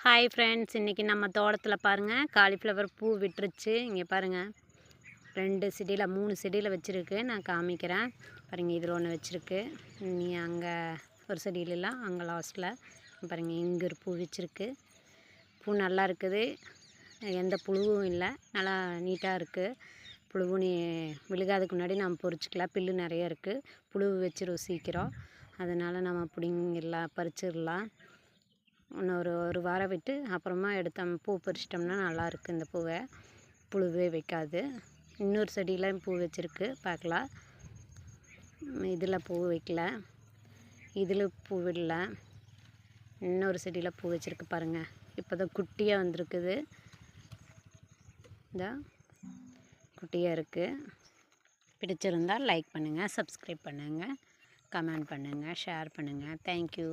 Hi friends, இன்றைக்கி நம்ம தோட்டத்தில் பாருங்கள் காலிஃப்ளவர் பூ விட்டுருச்சு. இங்கே பாருங்கள் 2 செடியில் 3 செடியில் வச்சுருக்கு. நான் காமிக்கிறேன் பாருங்கள். இதில் ஒன்று வச்சுருக்கு. நீ அங்கே ஒரு செடியிலலாம் அங்கே லாஸ்ட்டில் பாருங்கள். இங்கே ஒரு பூ வச்சுருக்கு. பூ நல்லா இருக்குது. எந்த புழுவும் இல்லை. நல்லா நீட்டாக இருக்குது. புழு விழுகாதுக்கு முன்னாடி நம்ம பொறிச்சிக்கலாம். புல்லு நிறைய இருக்குது. புழு வச்சிரும் சீக்கிரம். அதனால் நம்ம பிடிங்கிடலாம், பறிச்சிடலாம். இன்னும் ஒரு வாரம் விட்டு அப்புறமா எடுத்தோம் பூ பறிச்சிட்டோம்னா நல்லாயிருக்கு. இந்த பூவை புழுவே வைக்காது. இன்னொரு செடியில் பூ வச்சுருக்கு பார்க்கலாம். இதில் பூ வைக்கல, இதில் பூ விடல. இன்னொரு செடியில் பூ வச்சுருக்கு பாருங்கள். இப்போ தான் குட்டியாக வந்திருக்குது. இந்த குட்டியாக இருக்குது. பிடிச்சிருந்தால் லைக் பண்ணுங்கள், சப்ஸ்கிரைப் பண்ணுங்கள், கமெண்ட் பண்ணுங்கள், ஷேர் பண்ணுங்கள். தேங்க்யூ.